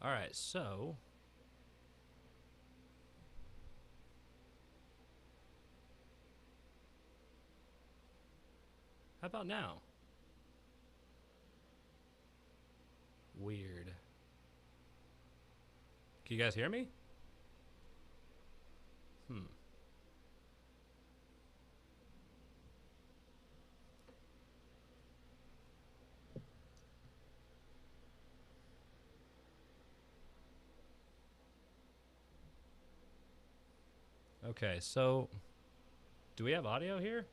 All right, so how about now? Weird. Can you guys hear me? Hmm. Okay, so do we have audio here?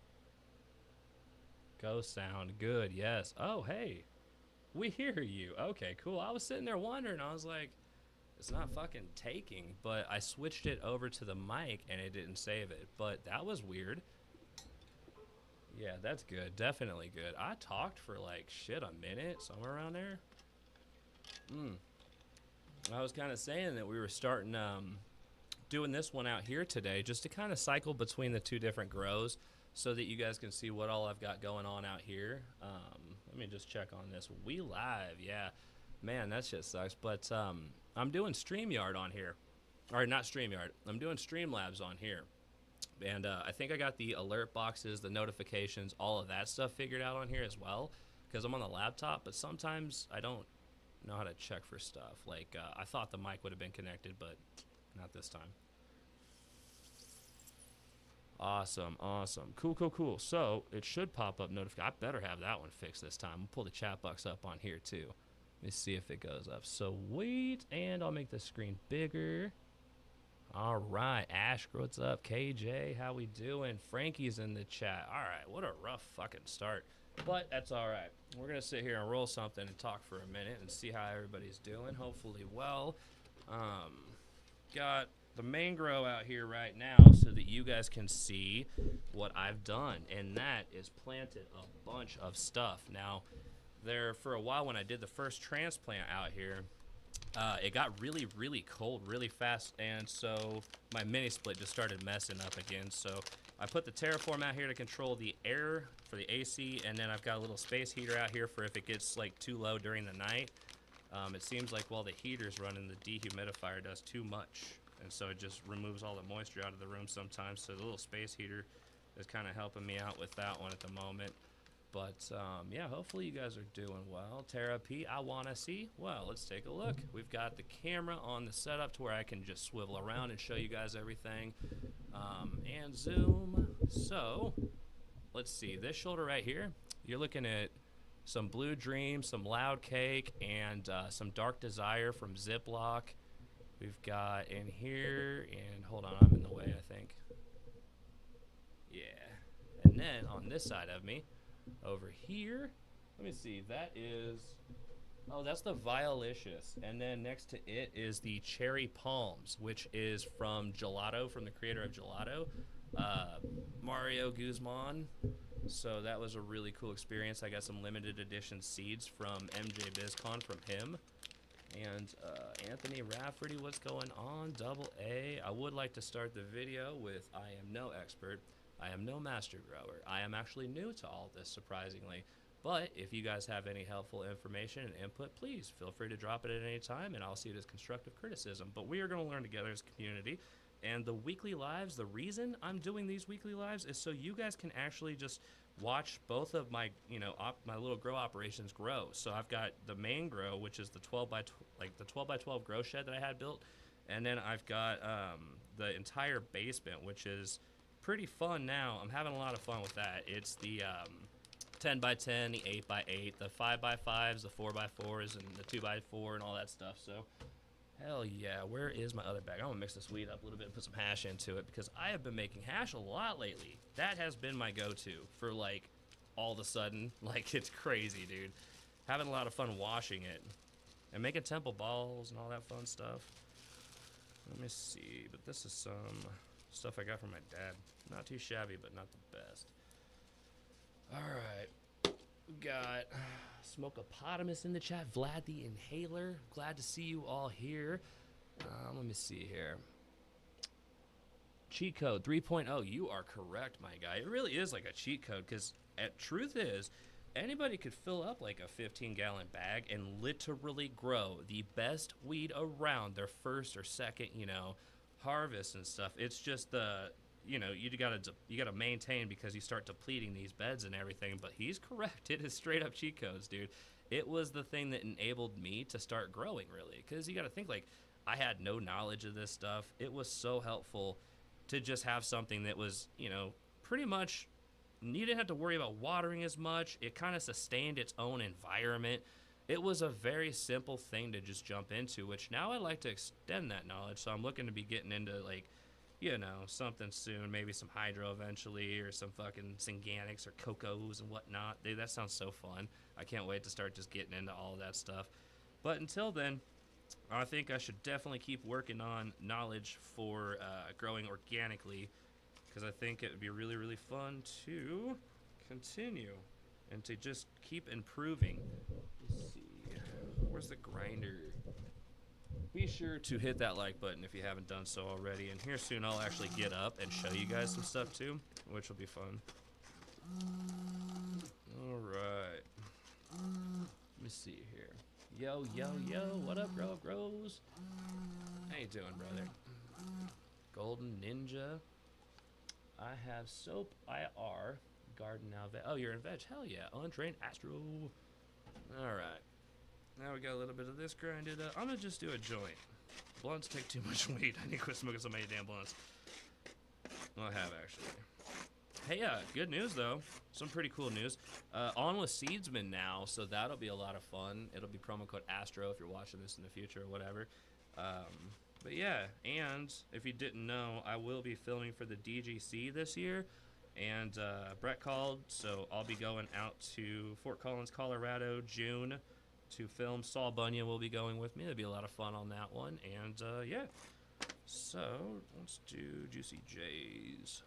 Go sound good. Yes. Oh, hey. We hear you. Okay, cool. I was sitting there wondering. I was like, it's not fucking taking, but I switched it over to the mic and it didn't save it. But that was weird. Yeah, that's good. Definitely good. I talked for like shit a minute, somewhere around there. Mm. I was kind of saying that we were starting doing this one out here today just to kind of cycle between the two different grows so that you guys can see what all I've got going on out here. Let me just check on this. We live, yeah. Man, that shit sucks. But I'm doing StreamYard on here. Or not StreamYard. I'm doing Streamlabs on here. And I think I got the alert boxes, the notifications, all of that stuff figured out on here as well because I'm on the laptop. But sometimes I don't know how to check for stuff. Like I thought the mic would have been connected, but not this time. Awesome, awesome. Cool, cool, cool. So it should pop up notification. I better have that one fixed this time. We'll pull the chat box up on here too. Let me see if it goes up. So wait, and I'll make the screen bigger. All right, Ash, what's up? KJ, how we doing? Frankie's in the chat. All right, what a rough fucking start. But that's all right. We're going to sit here and roll something and talk for a minute and see how everybody's doing. Hopefully well. Um, got the main grow out here right now so that you guys can see what I've done. And that is planted a bunch of stuff. Now, there for a while when I did the first transplant out here, it got really, really cold really fast, and so my mini split just started messing up again. So I put the Terraform out here to control the air for the AC, and then I've got a little space heater out here for if it gets like too low during the night. It seems like while the heater's running, the dehumidifier does too much, and so it just removes all the moisture out of the room sometimes. So the little space heater is kind of helping me out with that one at the moment. But yeah, hopefully you guys are doing well. Tara P, I want to see. Well, let's take a look. We've got the camera on the setup to where I can just swivel around and show you guys everything. And zoom. So let's see. This shoulder right here, you're looking at some Blue Dream, some Loud Cake, and some Dark Desire from Ziploc. We've got in here, and hold on, I'm in the way, I think. Yeah. And then on this side of me, over here, let me see, that is, oh, that's the Violicious. And then next to it is the Cherry Palms, which is from Gelato, from the creator of Gelato, Mario Guzman. So that was a really cool experience. I got some limited edition seeds from MJ BizCon from him. And Anthony Rafferty, what's going on? Double A. I would like to start the video with I am no expert. I am no master grower. I am actually new to all this, surprisingly. But if you guys have any helpful information and input, please feel free to drop it at any time, and I'll see it as constructive criticism. But we are going to learn together as a community. And the weekly lives, the reason I'm doing these weekly lives is so you guys can actually just watch both of my, my little grow operations grow. So I've got the main grow, which is the 12 by the 12 by 12 grow shed that I had built, and then I've got the entire basement, which is pretty fun now. I'm having a lot of fun with that. It's the 10 by 10, the 8 by 8, the 5 by 5s, the 4 by 4s, and the 2 by 4, and all that stuff. So hell yeah, where is my other bag? I'm gonna mix this weed up a little bit and put some hash into it because I have been making hash a lot lately. That has been my go-to for like all of a sudden. Like it's crazy, dude. Having a lot of fun washing it and making temple balls and all that fun stuff. Let me see, but this is some stuff I got from my dad. Not too shabby, but not the best. All right, we got Smokeopotamus in the chat. Vlad the Inhaler. Glad to see you all here. Let me see here. Cheat code 3.0. You are correct, my guy. It really is like a cheat code because truth is, anybody could fill up like a 15-gallon bag and literally grow the best weed around their first or second, harvest and stuff. It's just you gotta maintain because you start depleting these beds and everything. But he's correct. It is straight up cheat codes, dude. It was the thing that enabled me to start growing, really, because you got to think, like, I had no knowledge of this stuff. It was so helpful to just have something that was, pretty much, you didn't have to worry about watering as much. It kind of sustained its own environment. It was a very simple thing to just jump into, which now I like to extend that knowledge. So I'm looking to be getting into, like, something soon, maybe some hydro eventually, or some fucking Synganics or Cocos and whatnot. Dude, that sounds so fun. I can't wait to start just getting into all of that stuff. But until then, I think I should definitely keep working on knowledge for growing organically, because I think it would be really, really fun to continue and to just keep improving. Let's see. Where's the grinder? Be sure to hit that like button if you haven't done so already. And here soon I'll actually get up and show you guys some stuff too, which will be fun. Alright. Let me see here. Yo, yo, yo. What up, grows? How you doing, brother? Golden Ninja. I have Soap IR. Garden now. Oh, you're in veg. Hell yeah. Untrained Astro. Alright. Now we got a little bit of this grinded up. I'm gonna just do a joint. Blunts take too much weed. I need to quit smoking so many damn blunts. Well, I have actually. Hey, good news though. Some pretty cool news. On with Seedsman now, so that'll be a lot of fun. It'll be promo code Astro if you're watching this in the future or whatever. But yeah, and if you didn't know, I will be filming for the DGC this year. And Brett called, so I'll be going out to Fort Collins, Colorado, June, to film. Saul Bunyan will be going with me. It'll be a lot of fun on that one. And yeah, so let's do Juicy J's.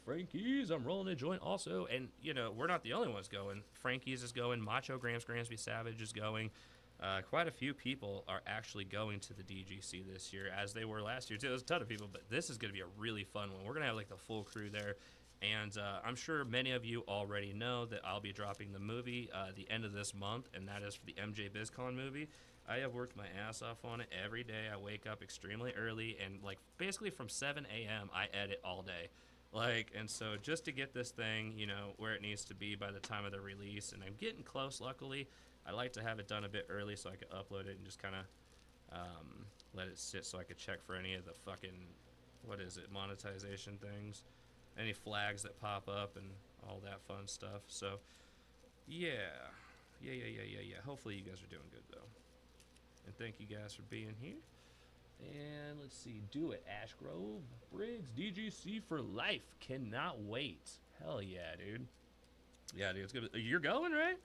Frankie's, I'm rolling a joint also. And we're not the only ones going. Frankie's is going. Macho Grams Gramsby Savage is going. Quite a few people are actually going to the DGC this year, as they were last year too. There's a ton of people, but this is going to be a really fun one. We're going to have like the full crew there. And I'm sure many of you already know that I'll be dropping the movie the end of this month, and that is for the MJ BizCon movie. I have worked my ass off on it every day. I wake up extremely early, and like basically from 7 a.m. I edit all day. And so just to get this thing, where it needs to be by the time of the release, and I'm getting close, luckily. I like to have it done a bit early so I can upload it and just kind of let it sit so I could check for any of the fucking, monetization things. Any flags that pop up and all that fun stuff. So, yeah. Hopefully you guys are doing good, though. And thank you guys for being here. And let's see. Do it, Ashgrove. Briggs, DGC for life. Cannot wait. Hell yeah, dude. Yeah, dude, it's good. You're going, right?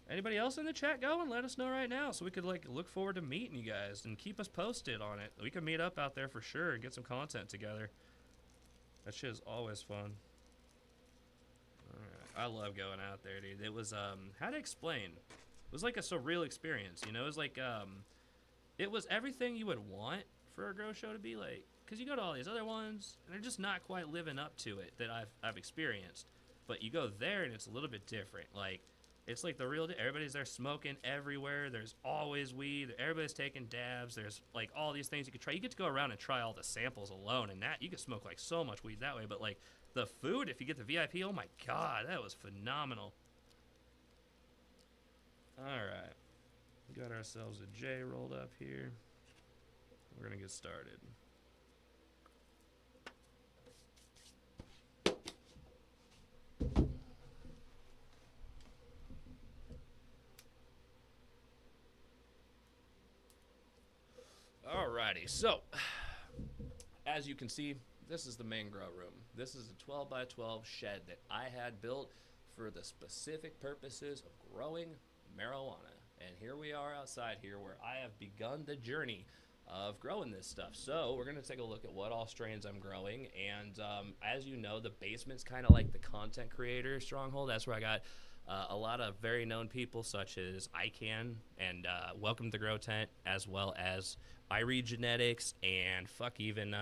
Anybody else in the chat going? Let us know right now so we could, look forward to meeting you guys and keep us posted on it. We can meet up out there for sure and get some content together. That shit is always fun. Alright. I love going out there, dude. It was, how to explain? It was like a surreal experience, It was like, it was everything you would want for a grow show to be like. Because you go to all these other ones, and they're just not quite living up to it that I've experienced. But you go there, and it's a little bit different. It's like the real deal. Everybody's there smoking everywhere. There's always weed. Everybody's taking dabs. There's all these things you could try. You get to go around and try all the samples alone, and that you can smoke so much weed that way. But the food, if you get the VIP, oh my god, that was phenomenal. All right, we got ourselves a J rolled up here. We're gonna get started. Alrighty, so as you can see, this is the main grow room. This is a 12 by 12 shed that I had built for the specific purposes of growing marijuana. And here we are outside here where I have begun the journey of growing this stuff. So we're going to take a look at what all strains I'm growing. And as you know, the basement's kind of like the content creator stronghold. That's where I got a lot of very known people such as ICANN and Welcome to the Grow Tent, as well as iRead Genetics and even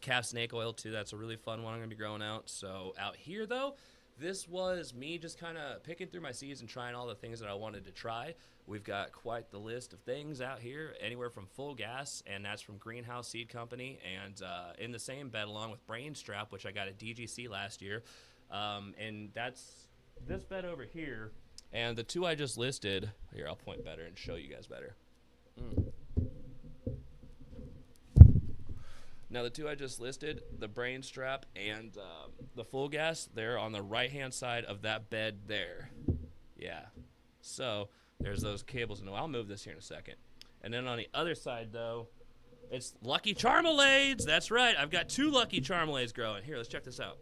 calf snake oil too. That's a really fun one I'm going to be growing out. So out here though, This was me just kind of picking through my seeds and trying all the things that I wanted to try. We've got quite the list of things out here, anywhere from Full Gas, and that's from Greenhouse Seed Company, and in the same bed along with Brainstrap, which I got at DGC last year, and that's this bed over here, and the two I just listed. Here, I'll point better and show you guys better. Now, the two I just listed, the Brainstrap and the Full Gas, they're on the right-hand side of that bed there. Yeah. So there's those cables. No, I'll move this here in a second. And then on the other side, though, it's Lucky Charmelades. That's right. I've got 2 Lucky Charmelades growing. Here, let's check this out.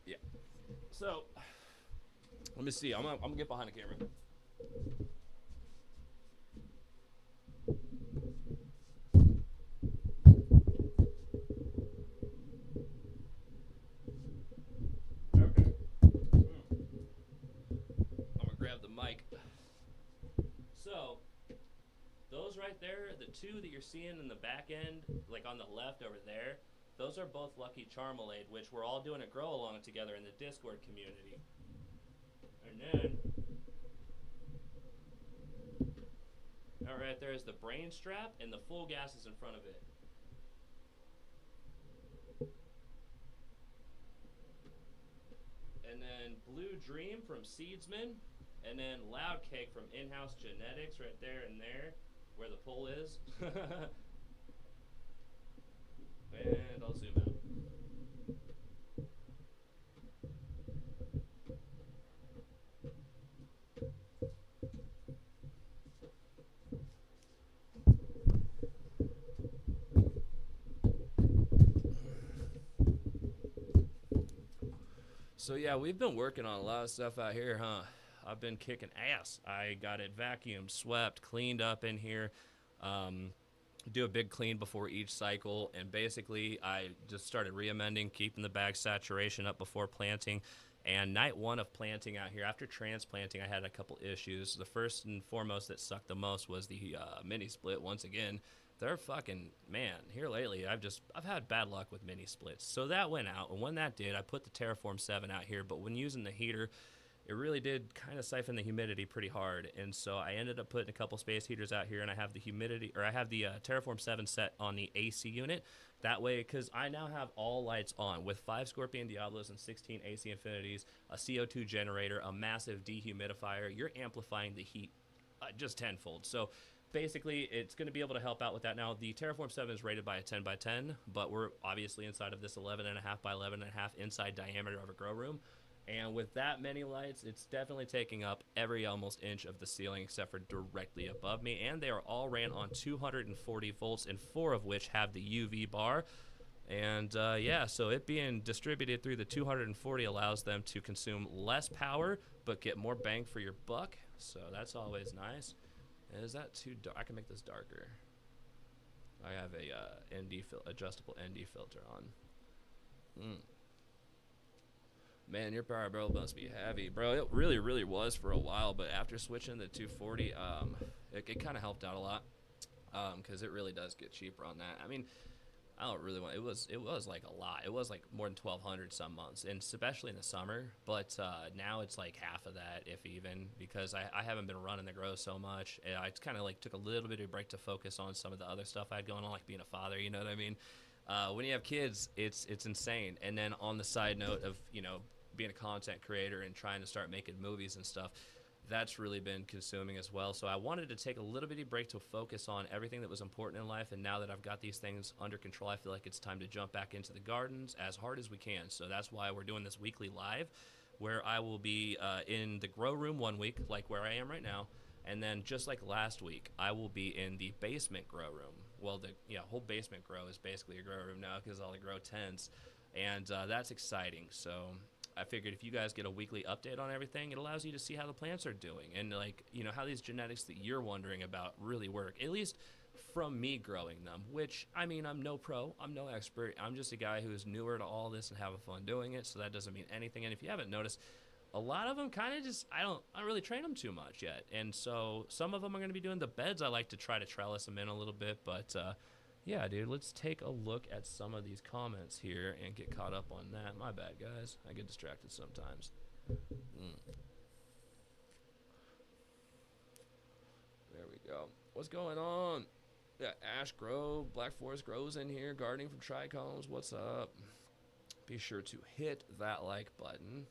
Yeah. So let me see. I'm gonna get behind the camera. Okay. I'm gonna grab the mic. So those right there, the 2 that you're seeing in the back end, like on the left over there, those are both Lucky Charmelade, which we're all doing a grow along together in the Discord community. And then, right there is the Brainstrap, and the Full Gas is in front of it. And then Blue Dream from Seedsman, and then Loud Cake from In-House Genetics right there and there, where the pole is. And I'll zoom out. So yeah, we've been working on a lot of stuff out here, huh? I've been kicking ass. I got it vacuumed, swept, cleaned up in here. Do a big clean before each cycle, and basically I just started re-amending, keeping the bag saturation up before planting. And night 1 of planting out here, after transplanting, I had a couple issues. The first and foremost that sucked the most was the mini split. Once again, they're fucking, man, here lately I've had bad luck with mini splits. So that went out, and when that did, I put the Terraform 7 out here, but when using the heater, it really did kind of siphon the humidity pretty hard, and so I ended up putting a couple space heaters out here, and I have the Terraform 7 set on the AC unit. That way, because I now have all lights on with 5 Scorpion Diablos and 16 AC Infinities, a CO2 generator, a massive dehumidifier. You're amplifying the heat just tenfold. So basically, it's going to be able to help out with that. Now, the Terraform 7 is rated by a 10 by 10, but we're obviously inside of this 11.5 by 11.5 inside diameter of a grow room. And with that many lights, it's definitely taking up every almost inch of the ceiling except for directly above me. And they are all ran on 240 volts, and 4 of which have the UV bar. And yeah, so it being distributed through the 240 allows them to consume less power, but get more bang for your buck. So that's always nice. And is that too dark? I can make this darker. I have a adjustable ND filter on. Man, your power barrel must be heavy, bro. It really, really was for a while, but after switching to 240, it kind of helped out a lot, because it really does get cheaper on that. I mean, I don't really want. It was like a lot. It was like more than 1,200 some months, and especially in the summer. But now it's like half of that, if even, because I haven't been running the grow so much. I kind of like took a little bit of a break to focus on some of the other stuff I had going on, like being a father. You know what I mean? When you have kids, it's insane. And then on the side note of being a content creator and trying to start making movies and stuff, that's really been consuming as well. So I wanted to take a little bitty break to focus on everything that was important in life, and now that I've got these things under control, I feel like it's time to jump back into the gardens as hard as we can. So that's why we're doing this weekly live, where I will be in the grow room 1 week, like where I am right now, and then just like last week, I will be in the basement grow room. Well, the whole basement grow is basically a grow room now because all the grow tents, and that's exciting. So I figured if you guys get a weekly update on everything, it allows you to see how the plants are doing and how these genetics that you're wondering about really work, at least from me growing them, which, I mean, I'm no pro, I'm no expert, I'm just a guy who's newer to all this and having fun doing it, so that doesn't mean anything. And if you haven't noticed, a lot of them kind of just I don't really train them too much yet, and so some of them are going to be doing the beds. I like to try to trellis them in a little bit, but yeah, dude, let's take a look at some of these comments here and get caught up on that. My bad, guys. I get distracted sometimes. There we go. What's going on? Yeah, Ash Grove, Black Forest Grows in here, gardening from Trichomes. What's up? Be sure to hit that like button.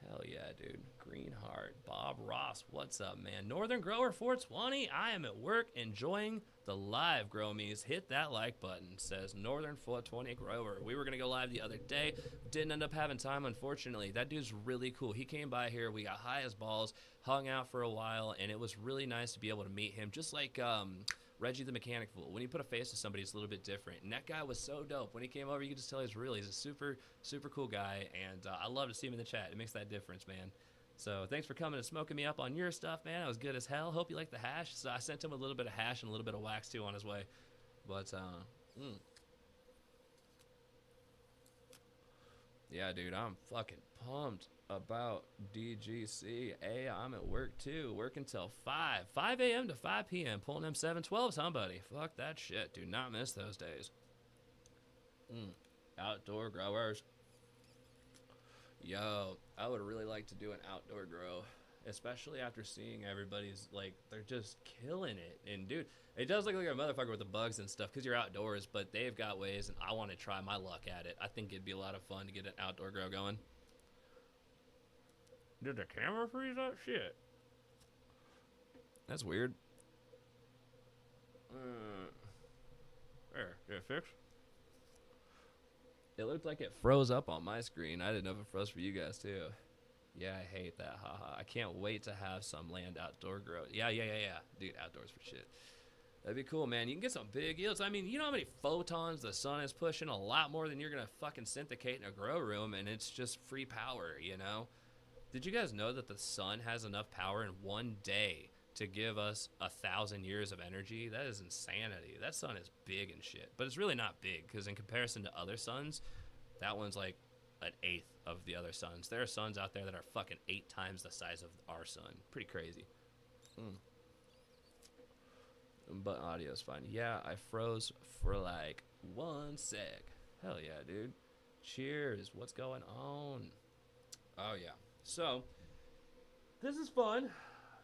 Hell yeah, dude. Greenheart. Bob Ross, what's up, man? Northern Grower 420. I am at work enjoying the live, Gromies. Hit that like button, says Northern 420 Grower. We were going to go live the other day. Didn't end up having time, unfortunately. That dude's really cool. He came by here. We got high as balls, hung out for a while, and it was really nice to be able to meet him. Just like Reggie the Mechanic Fool. When you put a face to somebody, it's a little bit different. And that guy was so dope. When he came over, you could just tell he's a super, super cool guy. And I love to see him in the chat. It makes that difference, man. So thanks for coming and smoking me up on your stuff, man. That was good as hell. Hope you like the hash. So I sent him a little bit of hash and a little bit of wax, too, on his way. But, yeah, dude, I'm fucking pumped about DGC. Hey, I'm at work too. Work until 5 a.m. to 5 p.m. Pulling them 712s, huh, buddy? Fuck that shit. Do not miss those days. Outdoor growers. Yo, I would really like to do an outdoor grow, especially after seeing everybody's, like, they're just killing it. And, dude, it does look like a motherfucker with the bugs and stuff because you're outdoors, but they've got ways, and I want to try my luck at it. I think it'd be a lot of fun to get an outdoor grow going. Did the camera freeze up? Shit. That's weird. There, did it fix? It looked like it froze up on my screen. I didn't know if it froze for you guys too. Yeah, I hate that. Haha. I can't wait to have some land outdoor grow. Yeah. Dude, outdoors for shit. That'd be cool, man. You can get some big yields. I mean, you know how many photons the sun is pushing? A lot more than you're going to fucking syndicate in a grow room, and it's just free power, you know? Did you guys know that the sun has enough power in one day to give us 1,000 years of energy? That is insanity. That sun is big and shit. But it's really not big, because in comparison to other suns, that one's like an eighth of the other suns. There are suns out there that are fucking 8 times the size of our sun. Pretty crazy. But audio's fine. Yeah, I froze for like 1 sec. Hell yeah, dude. Cheers. What's going on? Oh, yeah. So, this is fun.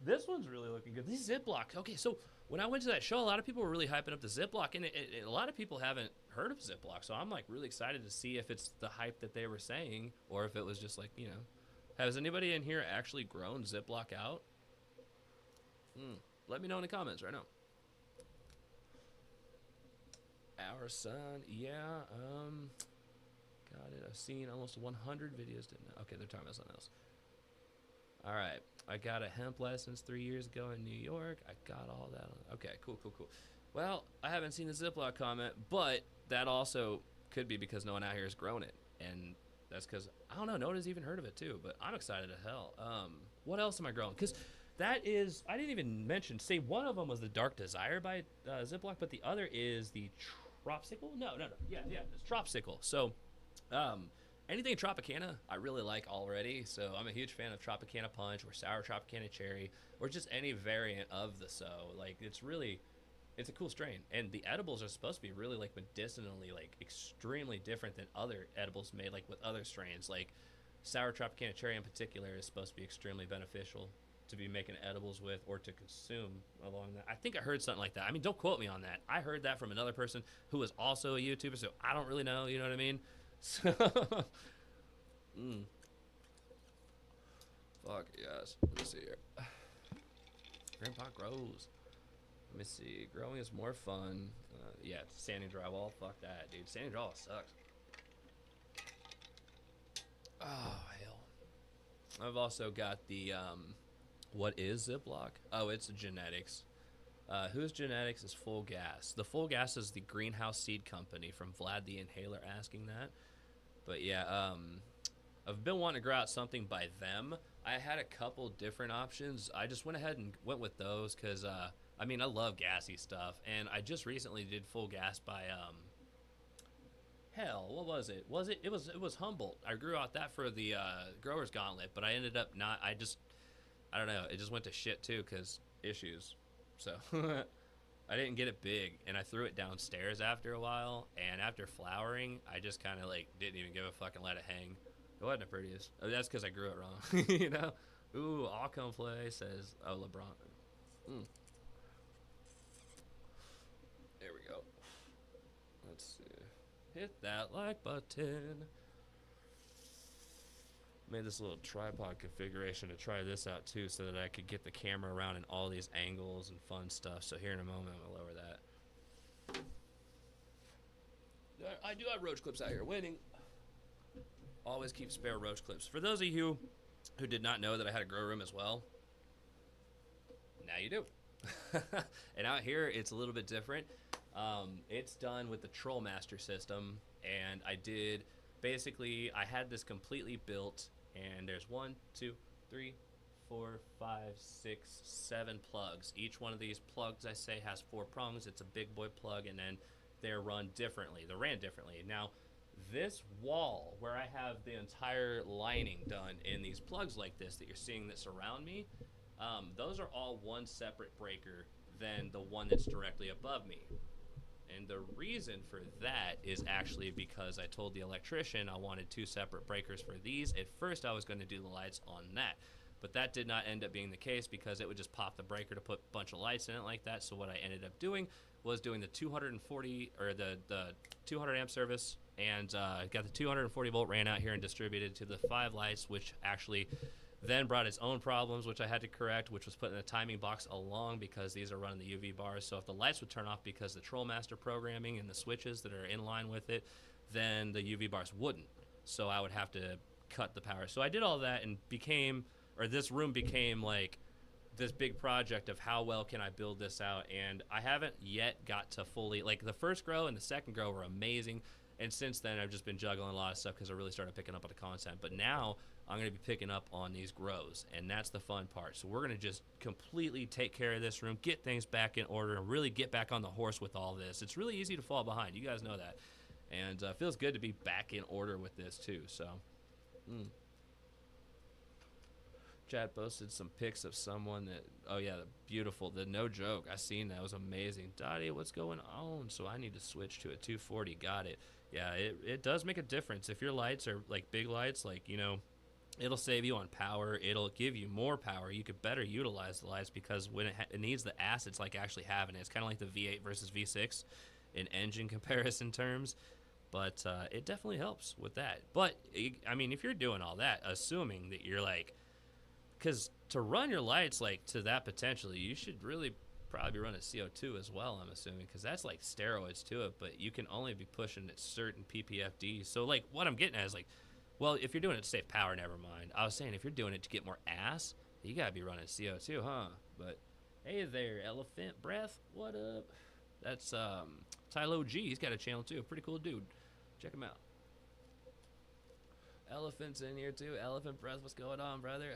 This one's really looking good. These Ziplocs. Okay, so when I went to that show, a lot of people were really hyping up the Ziploc, and a lot of people haven't heard of Ziploc, so I'm like really excited to see if it's the hype that they were saying, or if it was just like, you know. Has anybody in here actually grown Ziploc out? Let me know in the comments right now. Our son, yeah, got it. I've seen almost 100 videos. Didn't know. Okay, they're talking about something else. All right, I got a hemp license 3 years ago in New York. I got all that. Okay, cool. Well, I haven't seen the Ziploc comment, but that also could be because no one out here has grown it, and that's because I don't know. No one has even heard of it too. But I'm excited as hell. What else am I growing? Because that is, I didn't even mention. Say one of them was the Dark Desire by Ziploc, but the other is the Tropsicle. No. Yeah, it's Tropsicle. So, anything Tropicana, I really like already. So I'm a huge fan of Tropicana Punch or Sour Tropicana Cherry or just any variant of the Like, it's a cool strain. And the edibles are supposed to be really, like, medicinally, like, extremely different than other edibles made, like, with other strains. Like, Sour Tropicana Cherry in particular is supposed to be extremely beneficial to be making edibles with or to consume along that. I think I heard something like that. I mean, don't quote me on that. I heard that from another person who was also a YouTuber, so I don't really know, you know what I mean? So, fuck yes. Let me see here. Grandpa grows. Let me see. Growing is more fun. Yeah, sanding drywall. Fuck that, dude. Sanding drywall sucks. Oh, hell. I've also got the, what is Ziploc? Oh, it's genetics. Whose genetics is Full Gas? The Full Gas is the greenhouse seed company from Vlad the Inhaler asking that. But yeah, I've been wanting to grow out something by them. I had a couple different options. I just went ahead and went with those because, I mean, I love gassy stuff. And I just recently did Full Gas by hell, what was it? It was Humboldt. I grew out that for the Growers Gauntlet, but I ended up not. I don't know. It just went to shit too because issues. So I didn't get it big, and I threw it downstairs after a while. And after flowering, I just kind of like didn't even give a fuck and let it hang. It wasn't the prettiest. I mean, that's because I grew it wrong. You know. Ooh, I'll come play, says LeBron. There we go. Let's see. Hit that like button. Made this little tripod configuration to try this out too, so that I could get the camera around in all these angles and fun stuff. So here in a moment, I'm gonna lower that. I do have roach clips out here waiting. Always keep spare roach clips. For those of you who did not know that I had a grow room as well, now you do. And out here, it's a little bit different. It's done with the Trollmaster system, and I had this completely built, and there's 1, 2, 3, 4, 5, 6, 7 plugs. Each one of these plugs, I say, has 4 prongs. It's a big boy plug, and then they're run differently. They're ran differently. Now, this wall, where I have the entire lining done in these plugs like this that you're seeing that surround me, those are all one separate breaker than the one that's directly above me. And the reason for that is actually because I told the electrician I wanted 2 separate breakers for these. At first, I was going to do the lights on that, but that did not end up being the case because it would just pop the breaker to put a bunch of lights in it like that. So what I ended up doing was doing the 240 or the 200 amp service, and got the 240 volt ran out here and distributed to the 5 lights, which actually then brought its own problems, which I had to correct, which was putting the timing box along because these are running the UV bars. So if the lights would turn off because the Trollmaster programming and the switches that are in line with it, then the UV bars wouldn't. So I would have to cut the power. So I did all that and this room became like this big project of how well can I build this out. And I haven't yet got to fully, like the first grow and the second grow were amazing. And since then I've just been juggling a lot of stuff because I really started picking up on the content. But now I'm going to be picking up on these grows, and that's the fun part. So we're going to just completely take care of this room, get things back in order, and really get back on the horse with all this. It's really easy to fall behind. You guys know that. And it feels good to be back in order with this, too. So, Chad posted some pics of someone that, oh, yeah, beautiful. The no joke. I seen that. It was amazing. Dottie, what's going on? So I need to switch to a 240. Got it. Yeah, it does make a difference. If your lights are, like, big lights, like, you know, it'll save you on power. It'll give you more power. You could better utilize the lights because when it needs the acids like actually having it. It's kind of like the V8 versus V6 in engine comparison terms. But it definitely helps with that. But, I mean, if you're doing all that, assuming that you're like, because to run your lights like to that potentially, you should really probably be running CO2 as well, I'm assuming, because that's like steroids to it. But you can only be pushing at certain PPFDs. So, like, what I'm getting at is like, well, if you're doing it to save power, never mind. I was saying if you're doing it to get more ass, you gotta be running CO2, huh? But hey there, Elephant Breath, what up? That's Tylo G. He's got a channel too. Pretty cool dude. Check him out. Elephant's in here too. Elephant Breath, what's going on, brother?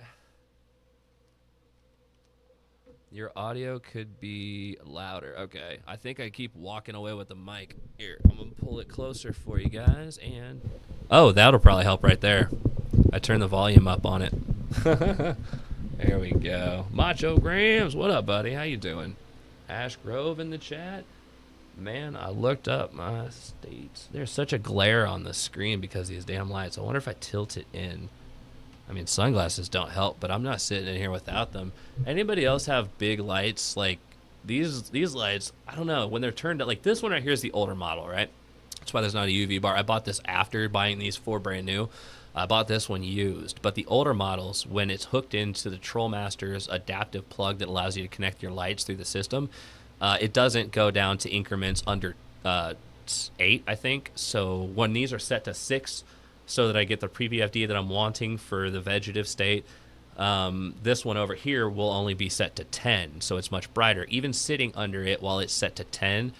Your audio could be louder. Okay, I think I keep walking away with the mic. Here, I'm gonna pull it closer for you guys, and oh, that'll probably help right there. I turned the volume up on it. There we go. Macho Grams, what up, buddy? How you doing? Ash Grove in the chat. Man, I looked up my states. There's such a glare on the screen because of these damn lights. I wonder if I tilt it in. I mean, sunglasses don't help, but I'm not sitting in here without them. Anybody else have big lights? Like, these lights, I don't know. When they're turned up, like this one right here is the older model, right? That's why there's not a UV bar. I bought this after buying these 4 brand new. I bought this one used. But the older models, when it's hooked into the Trollmaster's adaptive plug that allows you to connect your lights through the system, it doesn't go down to increments under 8, I think. So when these are set to 6, so that I get the pre-VFD that I'm wanting for the vegetative state, this one over here will only be set to 10, so it's much brighter. Even sitting under it while it's set to 10,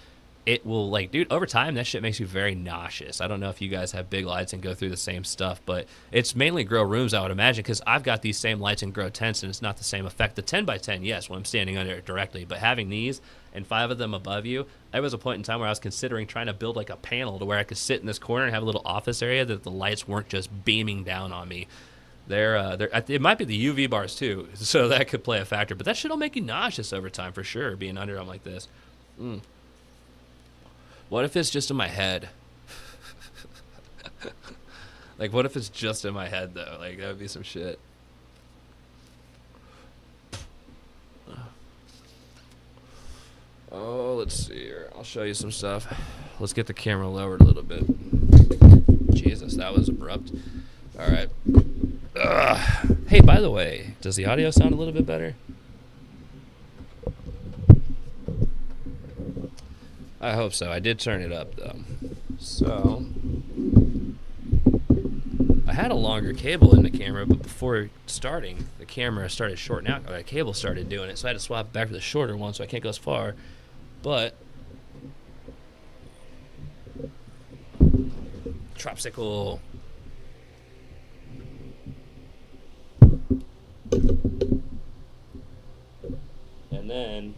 it will, like, dude, over time that shit makes you very nauseous. I don't know if you guys have big lights and go through the same stuff, but it's mainly grow rooms, I would imagine, because I've got these same lights in grow tents and it's not the same effect. The 10 by 10, yes, when I'm standing under it directly, but having these and 5 of them above you, there was a point in time where I was considering trying to build like a panel to where I could sit in this corner and have a little office area that the lights weren't just beaming down on me. It might be the UV bars too, so that could play a factor. But that shit'll make you nauseous over time for sure, being under them like this. What if it's just in my head? Like, what if it's just in my head though? Like, that would be some shit. Oh, let's see here. I'll show you some stuff. Let's get the camera lowered a little bit. Jesus, that was abrupt. All right. Hey, by the way, does the audio sound a little bit better? I hope so. I did turn it up, though. So, I had a longer cable in the camera, but before starting, the camera started shorting out. The cable started doing it, so I had to swap back to the shorter one, so I can't go as far. But Tropsicle. And then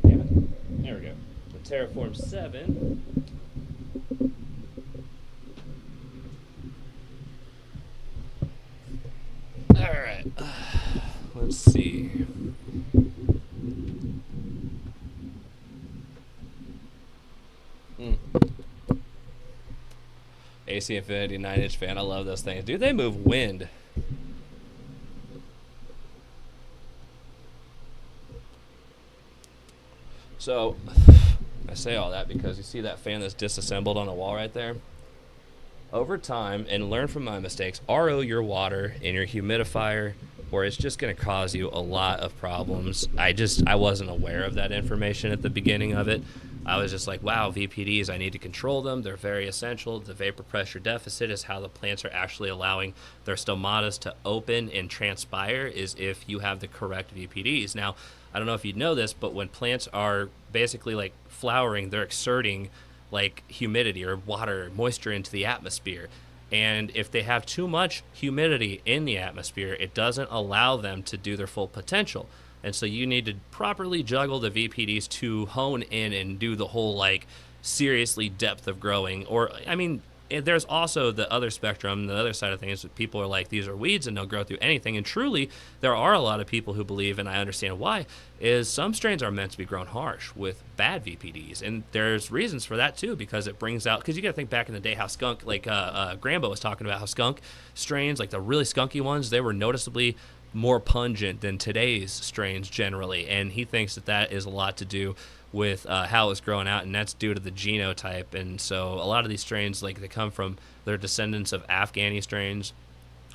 damn it. There we go. The Terraform 7. Alright. Let's see. AC Infinity 9-inch fan. I love those things. Dude, they move wind. So, I say all that because you see that fan that's disassembled on the wall right there? Over time, and learn from my mistakes, RO your water in your humidifier, or it's just going to cause you a lot of problems. I wasn't aware of that information at the beginning of it. I was just like, wow, VPDs, I need to control them. They're very essential. The vapor pressure deficit is how the plants are actually allowing their stomatas to open and transpire, is if you have the correct VPDs. Now, I don't know if you know this, but when plants are basically like flowering, they're exerting like humidity or water, moisture into the atmosphere. And if they have too much humidity in the atmosphere, it doesn't allow them to do their full potential. And so you need to properly juggle the VPDs to hone in and do the whole, like, seriously depth of growing. Or, I mean, there's also the other spectrum, the other side of things, that people are like, these are weeds and they'll grow through anything. And truly, there are a lot of people who believe, and I understand why, is some strains are meant to be grown harsh with bad VPDs. And there's reasons for that, too, because it brings out, because you got to think back in the day how skunk, like Grambo was talking about, how skunk strains, like the really skunky ones, they were noticeably more pungent than today's strains generally, and he thinks that that is a lot to do with how it's growing out, and that's due to the genotype. And so a lot of these strains, like, they come from, they're descendants of Afghani strains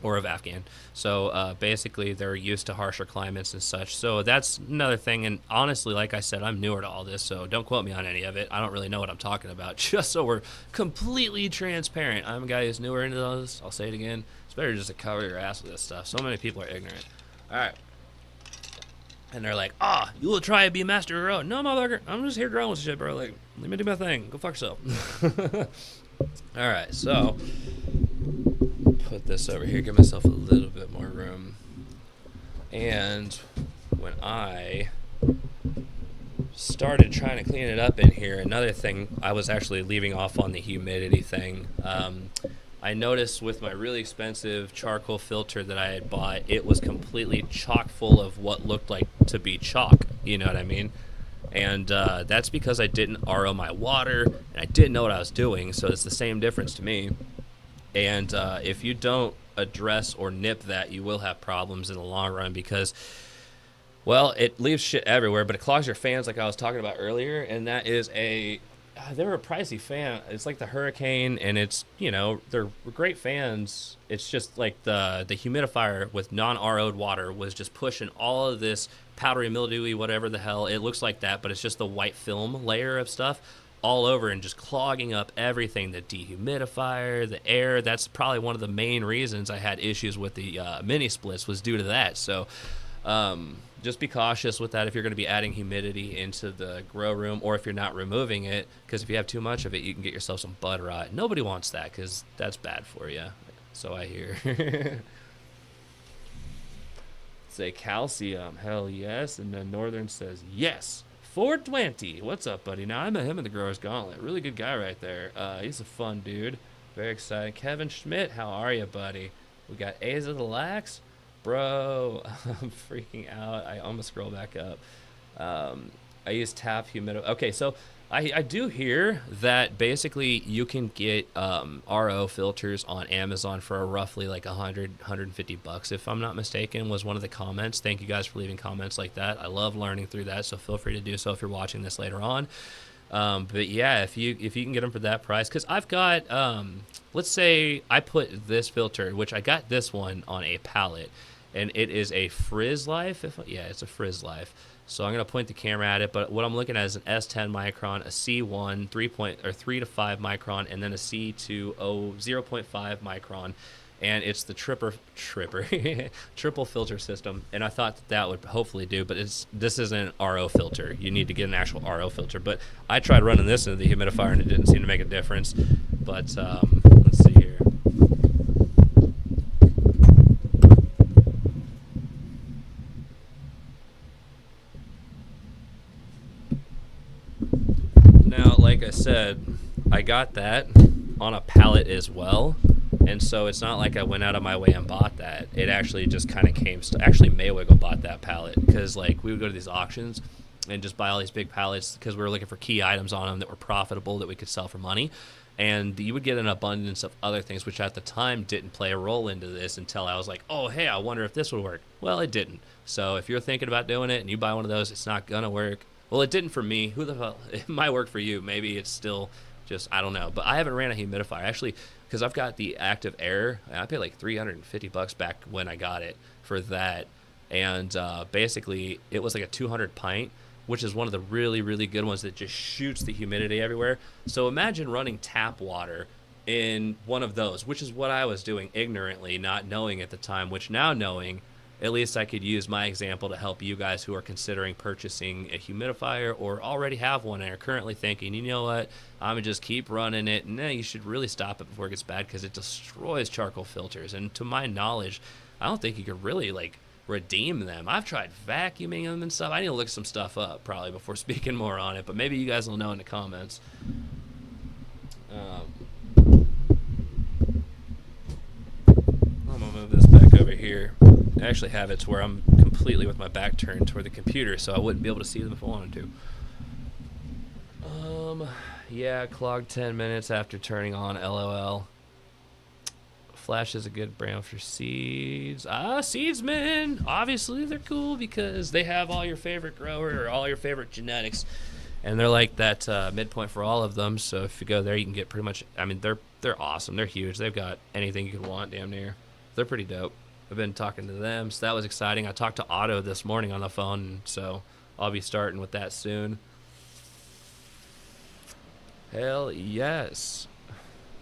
or of Afghan, so basically they're used to harsher climates and such. So that's another thing. And honestly, like I said, I'm newer to all this, so don't quote me on any of it. I don't really know what I'm talking about, just so we're completely transparent. I'm a guy who's newer into this. I'll say it again. It's better just to cover your ass with this stuff. So many people are ignorant. All right. And they're like, you will try to be a master of growing. No, motherfucker. I'm just here growing with shit, bro. Like, let me do my thing. Go fuck yourself. All right. So, put this over here. Give myself a little bit more room. And when I started trying to clean it up in here, another thing, I was actually leaving off on the humidity thing. I noticed with my really expensive charcoal filter that I had bought, it was completely chock full of what looked like to be chalk. You know what I mean? And that's because I didn't RO my water, and I didn't know what I was doing, so it's the same difference to me. And if you don't address or nip that, you will have problems in the long run because, well, it leaves shit everywhere, but it clogs your fans like I was talking about earlier, and that is they're a pricey fan. It's like the Hurricane, and it's, you know, they're great fans. It's just like the humidifier with non-RO'd water was just pushing all of this powdery, mildewy, whatever the hell. It looks like that, but it's just the white film layer of stuff all over and just clogging up everything. The dehumidifier, the air. That's probably one of the main reasons I had issues with the mini splits was due to that. So just be cautious with that if you're going to be adding humidity into the grow room, or if you're not removing it, because if you have too much of it, you can get yourself some bud rot. Nobody wants that because that's bad for you. So I hear. Say calcium, hell yes. And then Northern says yes. 420. What's up, buddy? Now I met him in the Growers Gauntlet. Really good guy right there. He's a fun dude. Very excited. Kevin Schmidt, how are you, buddy? We got A's of the Lax. Bro, I'm freaking out. I'm gonna scroll back up. I use tap humidifier. Okay, so I do hear that basically you can get RO filters on Amazon for roughly like $150, if I'm not mistaken, was one of the comments. Thank you guys for leaving comments like that. I love learning through that, so feel free to do so if you're watching this later on. But yeah, if you can get them for that price, because I've got, let's say I put this filter, which I got this one on a pallet, and it is a Frizz Life. Yeah, it's a Frizz Life. So I'm going to point the camera at it, but what I'm looking at is an S10 micron, a C1, 3 to 5 micron, and then a C2 0.5 micron, and it's the triple filter system. And I thought that would hopefully do, but this isn't an RO filter. You need to get an actual RO filter. But I tried running this into the humidifier, and it didn't seem to make a difference. But let's see here. Now, like I said, I got that on a pallet as well, and so it's not like I went out of my way and bought that. It actually just kind of came. Actually, Maywiggle bought that pallet because like we would go to these auctions and just buy all these big pallets because we were looking for key items on them that were profitable that we could sell for money, and you would get an abundance of other things which at the time didn't play a role into this until I was like, oh hey, I wonder if this would work. Well, it didn't. So if you're thinking about doing it and you buy one of those, it's not gonna work. Well, it didn't for me. Who the hell? It might work for you. Maybe it's still just, I don't know. But I haven't ran a humidifier. Actually, because I've got the Active Air. I paid like $350 back when I got it for that. And basically, it was like a 200 pint, which is one of the really, really good ones that just shoots the humidity everywhere. So imagine running tap water in one of those, which is what I was doing ignorantly, not knowing at the time, which now knowing, at least I could use my example to help you guys who are considering purchasing a humidifier or already have one and are currently thinking, you know what, I'm going to just keep running it. And you should really stop it before it gets bad because it destroys charcoal filters. And to my knowledge, I don't think you could really like redeem them. I've tried vacuuming them and stuff. I need to look some stuff up probably before speaking more on it, but maybe you guys will know in the comments. I'm going to move this back over here. I actually have it to where I'm completely with my back turned toward the computer, so I wouldn't be able to see them if I wanted to. Yeah, clogged 10 minutes after turning on, LOL. Flash is a good brand for seeds. Seedsman! Obviously, they're cool because they have all your favorite grower or all your favorite genetics, and they're like that midpoint for all of them. So if you go there, you can get pretty much. I mean, they're awesome. They're huge. They've got anything you could want, damn near. They're pretty dope. I've been talking to them, so that was exciting. I talked to Otto this morning on the phone, so I'll be starting with that soon. Hell yes.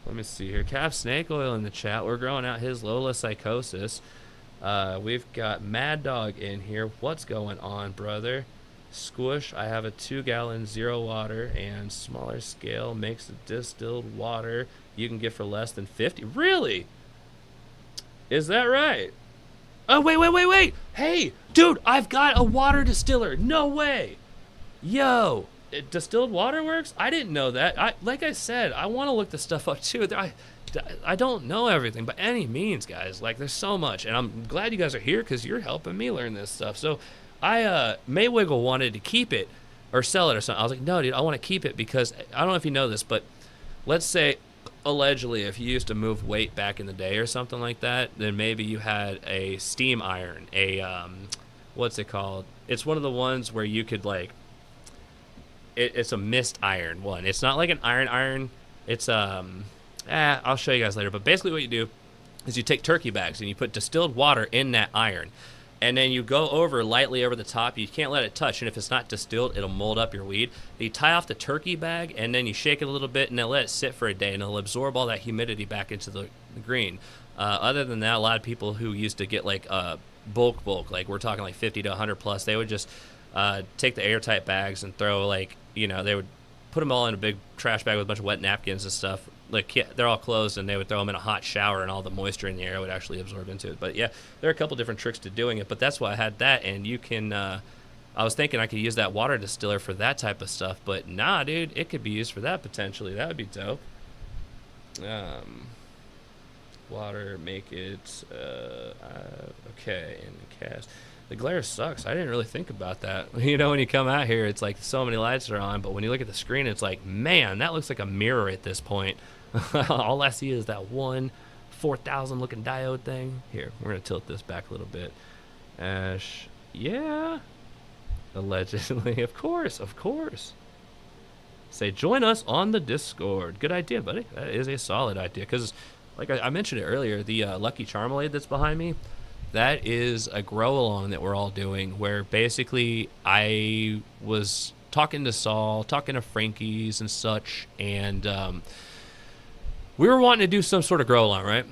Let me see here. Calf Snake Oil in the chat. We're growing out his Lola Psychosis. We've got Mad Dog in here. What's going on, brother? Squish. I have a 2-gallon 0 water and smaller scale makes the distilled water you can get for less than 50. Really? Is that right? Oh, wait. Hey, dude, I've got a water distiller. No way. Yo, distilled water works? I didn't know that. Like I said, I want to look this stuff up too. I don't know everything by any means, guys. Like, there's so much. And I'm glad you guys are here because you're helping me learn this stuff. So Maywiggle wanted to keep it or sell it or something. I was like, no, dude, I want to keep it because I don't know if you know this, but let's say allegedly if you used to move weight back in the day or something like that, then maybe you had a steam iron, what's it called? It's one of the ones where you could like, it's a mist iron one. It's not like an iron. It's I'll show you guys later. But basically what you do is you take turkey bags and you put distilled water in that iron. And then you go lightly over the top. You can't let it touch. And if it's not distilled, it'll mold up your weed. You tie off the turkey bag, and then you shake it a little bit, and then let it sit for a day, and it'll absorb all that humidity back into the green. Other than that, a lot of people who used to get like bulk, like we're talking like 50 to 100 plus, they would just take the airtight bags and throw, like, you know, they would put them all in a big trash bag with a bunch of wet napkins and stuff. Like, yeah, they're all closed, and they would throw them in a hot shower, and all the moisture in the air would actually absorb into it. But yeah, there are a couple different tricks to doing it, but that's why I had that. And you can I was thinking I could use that water distiller for that type of stuff, but nah, dude, it could be used for that potentially. That would be dope. Water, make it okay, and cast. The glare sucks. I didn't really think about that. You know, when you come out here, it's like so many lights are on, but when you look at the screen, it's like, man, that looks like a mirror at this point. All I see is that one 4000 looking diode thing. Here, we're gonna tilt this back a little bit. Ash, yeah, allegedly, of course. Say, join us on the Discord. Good idea, buddy. That is a solid idea, because like I mentioned it earlier, the Lucky Charmelade that's behind me, that is a grow along that we're all doing, where basically I was talking to Saul, talking to Frankie's and such, and we were wanting to do some sort of grow along, right?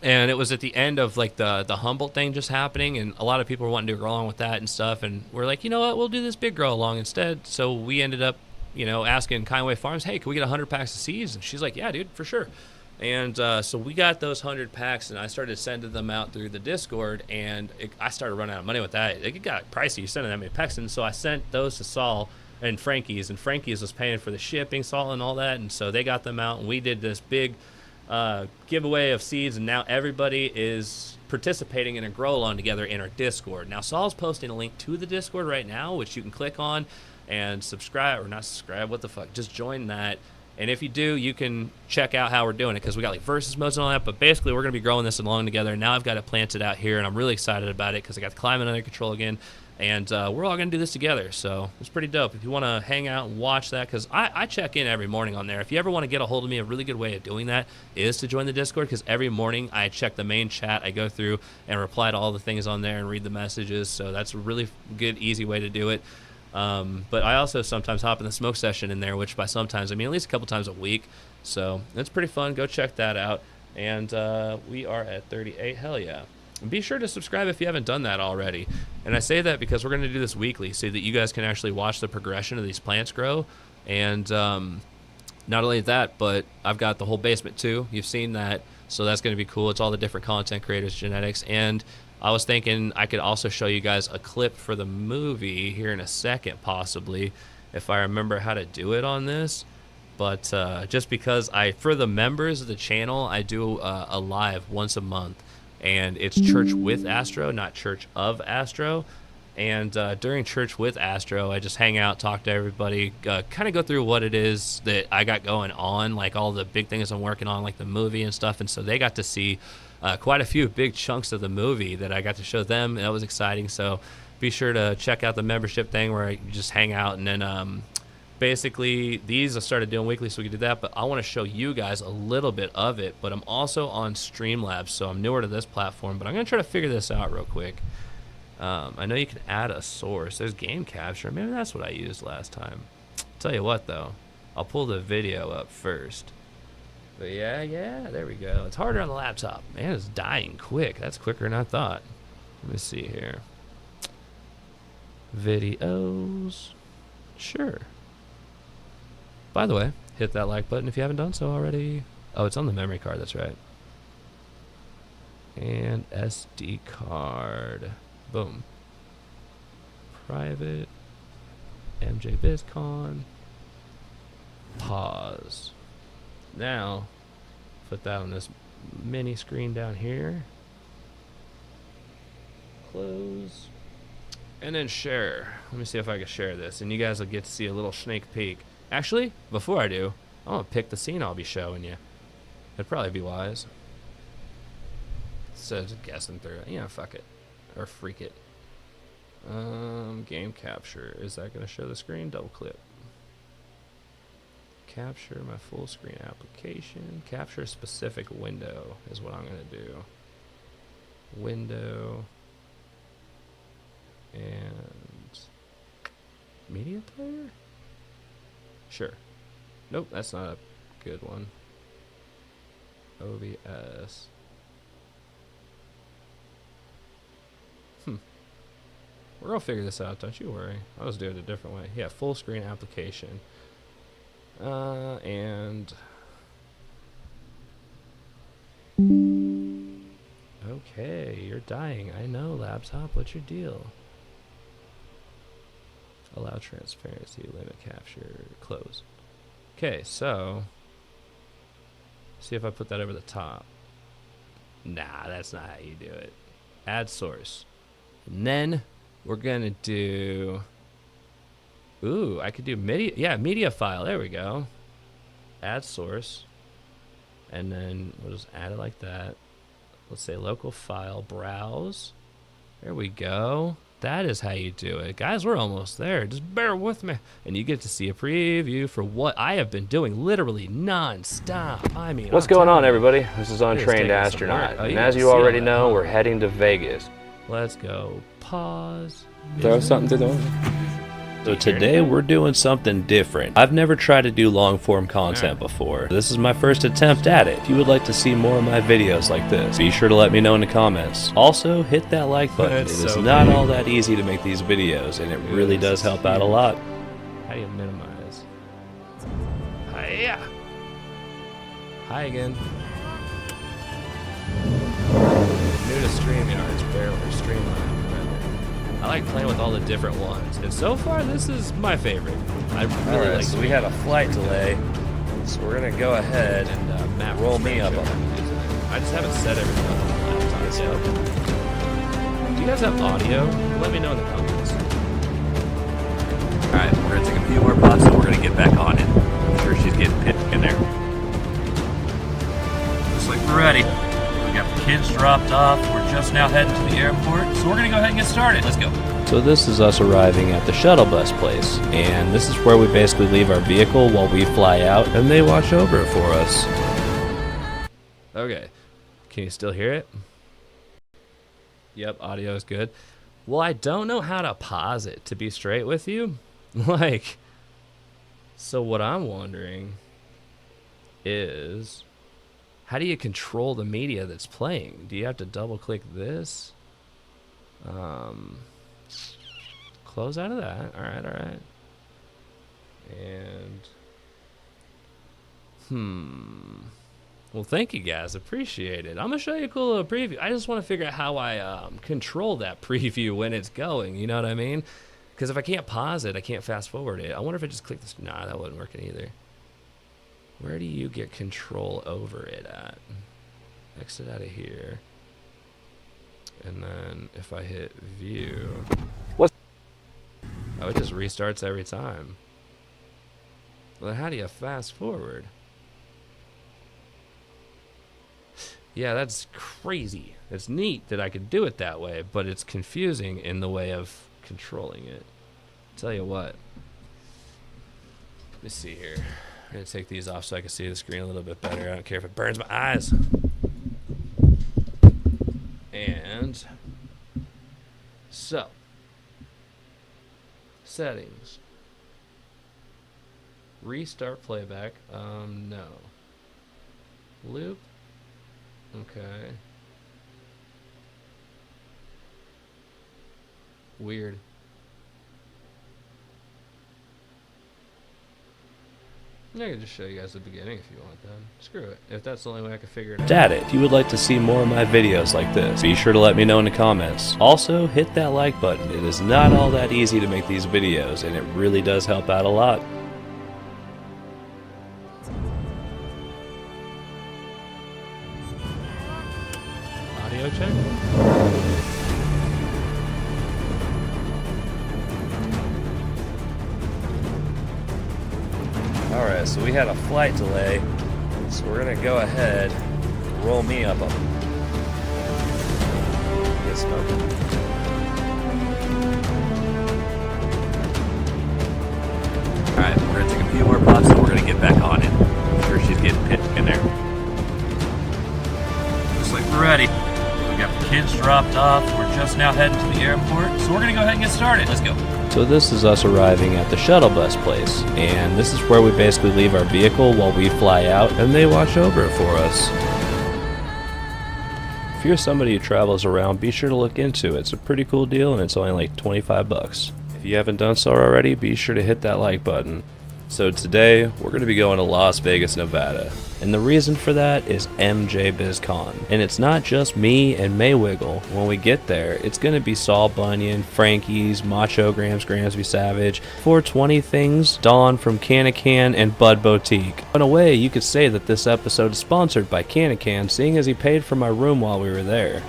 And it was at the end of like the Humboldt thing just happening, and a lot of people were wanting to do a grow along with that and stuff, and we're like, you know what, we'll do this big grow along instead. So we ended up, you know, asking Kindway Farms, hey, can we get 100 packs of seeds? And she's like, yeah, dude, for sure. And so we got those 100 packs, and I started sending them out through the Discord, and I started running out of money with that. It got pricey sending that many packs, and so I sent those to Saul and Frankie's was paying for the shipping, Saul, and all that, and so they got them out, and we did this big giveaway of seeds, and now everybody is participating in a grow along together in our Discord. Now Saul's posting a link to the Discord right now, which you can click on and subscribe, or not subscribe, what the fuck, just join that. And if you do, you can check out how we're doing it, because we got like versus modes and all that. But basically, we're going to be growing this along together. And now I've got it planted out here, and I'm really excited about it because I got the climate under control again. And we're all going to do this together. So it's pretty dope. If you want to hang out and watch that, because I check in every morning on there. If you ever want to get a hold of me, a really good way of doing that is to join the Discord, because every morning I check the main chat. I go through and reply to all the things on there and read the messages. So that's a really good, easy way to do it. But I also sometimes hop in the smoke session in there, which by sometimes I mean at least a couple times a week. So it's pretty fun. Go check that out. And we are at 38. Hell yeah. And be sure to subscribe if you haven't done that already. And I say that because we're going to do this weekly so that you guys can actually watch the progression of these plants grow. And not only that, but I've got the whole basement too. You've seen that. So that's going to be cool. It's all the different content creators, genetics, and I was thinking I could also show you guys a clip for the movie here in a second, possibly, if I remember how to do it on this. But just because for the members of the channel, I do a live once a month, and it's Church with Astro, not Church of Astro. And during Church with Astro, I just hang out, talk to everybody, kind of go through what it is that I got going on, like all the big things I'm working on, like the movie and stuff. And so they got to see quite a few big chunks of the movie that I got to show them. That was exciting. So be sure to check out the membership thing where you just hang out. And then basically these I started doing weekly, so we can do that. But I want to show you guys a little bit of it. But I'm also on Streamlabs, so I'm newer to this platform. But I'm going to try to figure this out real quick. I know you can add a source. There's game capture. Maybe that's what I used last time. Tell you what, though. I'll pull the video up first. But yeah, there we go. It's harder on the laptop. Man, it's dying quick. That's quicker than I thought. Let me see here. Videos. Sure. By the way, hit that like button if you haven't done so already. Oh, it's on the memory card. That's right. And SD card. Boom. Private. MJ BizCon. Pause. Now, put that on this mini screen down here. Close. And then share. Let me see if I can share this. And you guys will get to see a little sneak peek. Actually, before I do, I'm going to pick the scene I'll be showing you. It'd probably be wise. So just guessing through it. Yeah, fuck it. Or freak it. Game capture. Is that going to show the screen? Double click. Capture my full screen application. Capture a specific window is what I'm going to do. Window. And media player? Sure. Nope, that's not a good one. OBS. We're gonna figure this out, don't you worry. I'll just do it a different way. Yeah, full screen application. And okay, you're dying. I know, laptop. What's your deal? Allow transparency, limit capture, close. Okay, so see if I put that over the top. Nah, that's not how you do it. Add source. And then we're gonna do, ooh, I could do media, yeah, media file, there we go. Add source. And then we'll just add it like that. Let's say local file, browse. There we go. That is how you do it. Guys, we're almost there. Just bear with me. And you get to see a preview for what I have been doing literally non-stop. I mean, what's going on, everybody? This is Untrained Astronaut. And as you already know, we're heading to Vegas. Let's go. Pause. Throw something through the window. So today we're doing something different. I've never tried to do long form content before. This is my first attempt at it. If you would like to see more of my videos like this, be sure to let me know in the comments. Also, hit that like button. It is not all that easy to make these videos, and it really does help out a lot. How do you minimize? Hiya! Hi again. New to StreamYard, it's barely Streamline. I like playing with all the different ones, and so far this is my favorite. I really like. So we had a flight delay, so we're gonna go ahead and Matt roll me up on it. I just haven't set everything up on the laptop yet. Do you guys have audio? Let me know in the comments. Alright, we're gonna take a few more pots and we're gonna get back on it. I'm sure she's getting pit in there. Looks like we're ready. We got the kids dropped off. We're just now heading to the airport, so we're gonna go ahead and get started. Let's go. So this is us arriving at the shuttle bus place, and this is where we basically leave our vehicle while we fly out, and they watch over it for us. Okay, can you still hear it? Yep, audio is good. Well, I don't know how to pause it, to be straight with you. Like, so what I'm wondering is, how do you control the media that's playing? Do you have to double click this? Close out of that. All right. And well, thank you guys, appreciate it. I'm gonna show you a cool little preview. I just want to figure out how I control that preview when it's going, you know what I mean? Because if I can't pause it, I can't fast forward it. I wonder if I just click this. Nah, that wasn't working either. Where do you get control over it at? Exit out of here. And then if I hit view. What? Oh, it just restarts every time. Well, how do you fast forward? Yeah, that's crazy. It's neat that I could do it that way, but it's confusing in the way of controlling it. Tell you what. Let me see here. I'm going to take these off so I can see the screen a little bit better. I don't care if it burns my eyes. And so, settings. Restart playback. No. Loop. Okay. Weird. I can just show you guys the beginning if you want then. Screw it. If that's the only way I can figure it out. If you would like to see more of my videos like this, be sure to let me know in the comments. Also, hit that like button. It is not all that easy to make these videos, and it really does help out a lot. Audio check. Alright, so we had a flight delay, so we're gonna go ahead and roll me up on it. Get smoking. Alright, we're gonna take a few more pots and we're gonna get back on it. I'm sure she's getting pit in there. Looks like we're ready. We got the kids dropped off. We're just now heading to the airport, so we're gonna go ahead and get started. Let's go. So this is us arriving at the shuttle bus place, and this is where we basically leave our vehicle while we fly out, and they watch over it for us. If you're somebody who travels around, be sure to look into it. It's a pretty cool deal, and it's only like 25 bucks. If you haven't done so already, be sure to hit that like button. So today, we're going to be going to Las Vegas, Nevada. And the reason for that is MJ BizCon. And it's not just me and Maywiggle. When we get there, it's going to be Saul Bunyan, Frankie's, Macho Grams, Gramsby Savage, 420 Things, Dawn from Can-A-Can, and Bud Boutique. In a way, you could say that this episode is sponsored by Can-A-Can, seeing as he paid for my room while we were there.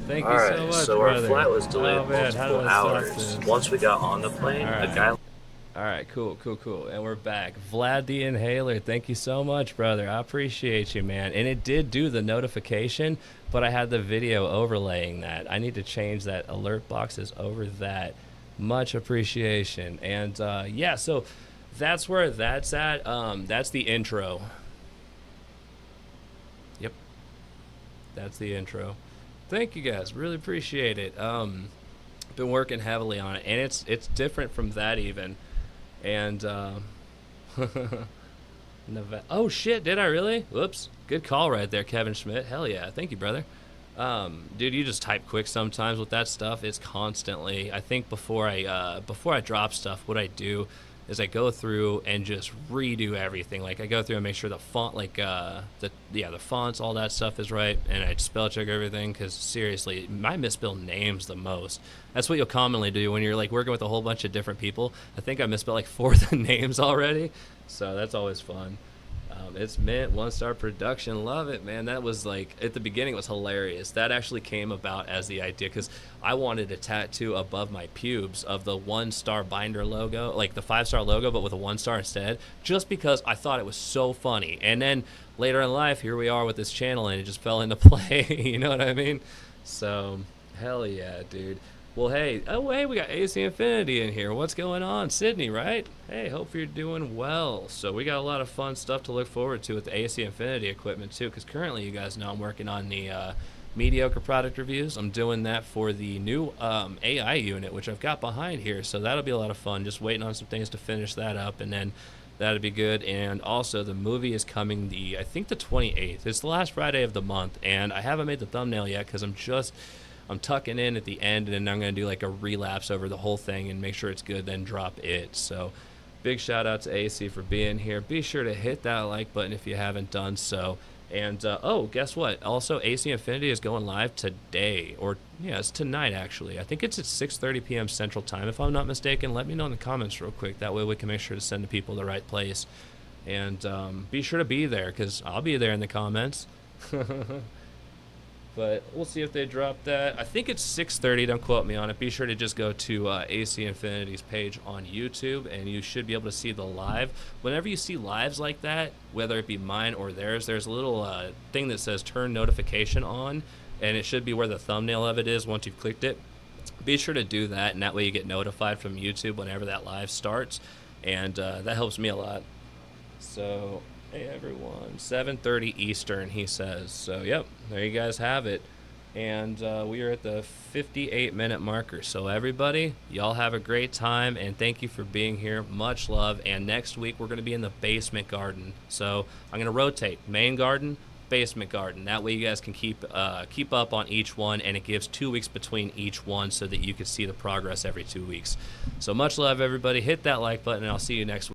Thank you so much, so brother. our flight was delayed Oh, man, how do multiple I stop hours. this? Once we got on the plane, All right. a guy... All right, cool. And we're back. Vlad the Inhaler, thank you so much, brother. I appreciate you, man. And it did do the notification, but I had the video overlaying that. I need to change that. Alert boxes over that. Much appreciation. And yeah, so that's where that's at. That's the intro. Yep. That's the intro. Thank you guys. Really appreciate it. Been working heavily on it, and it's different from that even. And Nevada. Oh shit, did I really? Whoops. Good call right there, Kevin Schmidt. Hell yeah. Thank you, brother. Dude, you just type quick sometimes with that stuff. It's constantly, I think before I drop stuff, what I do is I go through and just redo everything. Like I go through and make sure the font, like the fonts, all that stuff is right, and I spell check everything, because seriously, I misspell names the most. That's what you'll commonly do when you're like working with a whole bunch of different people. I think I misspelled like 4 of the names already, so that's always fun. It's Mint, 1-star production. Love it, man. That was like, at the beginning, it was hilarious. That actually came about as the idea because I wanted a tattoo above my pubes of the 1-star binder logo, like the 5-star logo, but with a 1-star instead, just because I thought it was so funny. And then later in life, here we are with this channel, and it just fell into play. You know what I mean? So, hell yeah, dude. Well, hey, we got AC Infinity in here. What's going on? Sydney, right? Hey, hope you're doing well. So we got a lot of fun stuff to look forward to with the AC Infinity equipment, too, because currently, you guys know I'm working on the mediocre product reviews. I'm doing that for the new AI unit, which I've got behind here, so that'll be a lot of fun. Just waiting on some things to finish that up, and then that'll be good. And also, the movie is coming I think the 28th. It's the last Friday of the month, and I haven't made the thumbnail yet because I'm tucking in at the end, and then I'm going to do like a relapse over the whole thing and make sure it's good, then drop it. So big shout out to AC for being here. Be sure to hit that like button if you haven't done so. And, guess what? Also, AC Infinity is going live today. It's tonight, actually. I think it's at 6:30 p.m. Central Time, if I'm not mistaken. Let me know in the comments real quick. That way we can make sure to send the people the right place. And be sure to be there, because I'll be there in the comments. But we'll see if they drop that. I think it's 6:30. Don't quote me on it. Be sure to just go to AC Infinity's page on YouTube, and you should be able to see the live. Whenever you see lives like that, whether it be mine or theirs, there's a little thing that says turn notification on, and it should be where the thumbnail of it is once you've clicked it. Be sure to do that, and that way you get notified from YouTube whenever that live starts, and that helps me a lot. So... hey everyone, 7:30 Eastern, he says. So yep, there you guys have it. And we are at the 58-minute marker. So everybody, y'all have a great time, and thank you for being here. Much love. And next week we're going to be in the basement garden. So I'm going to rotate main garden, basement garden. That way you guys can keep up on each one, and it gives 2 weeks between each one so that you can see the progress every 2 weeks. So much love, everybody. Hit that like button, and I'll see you next week.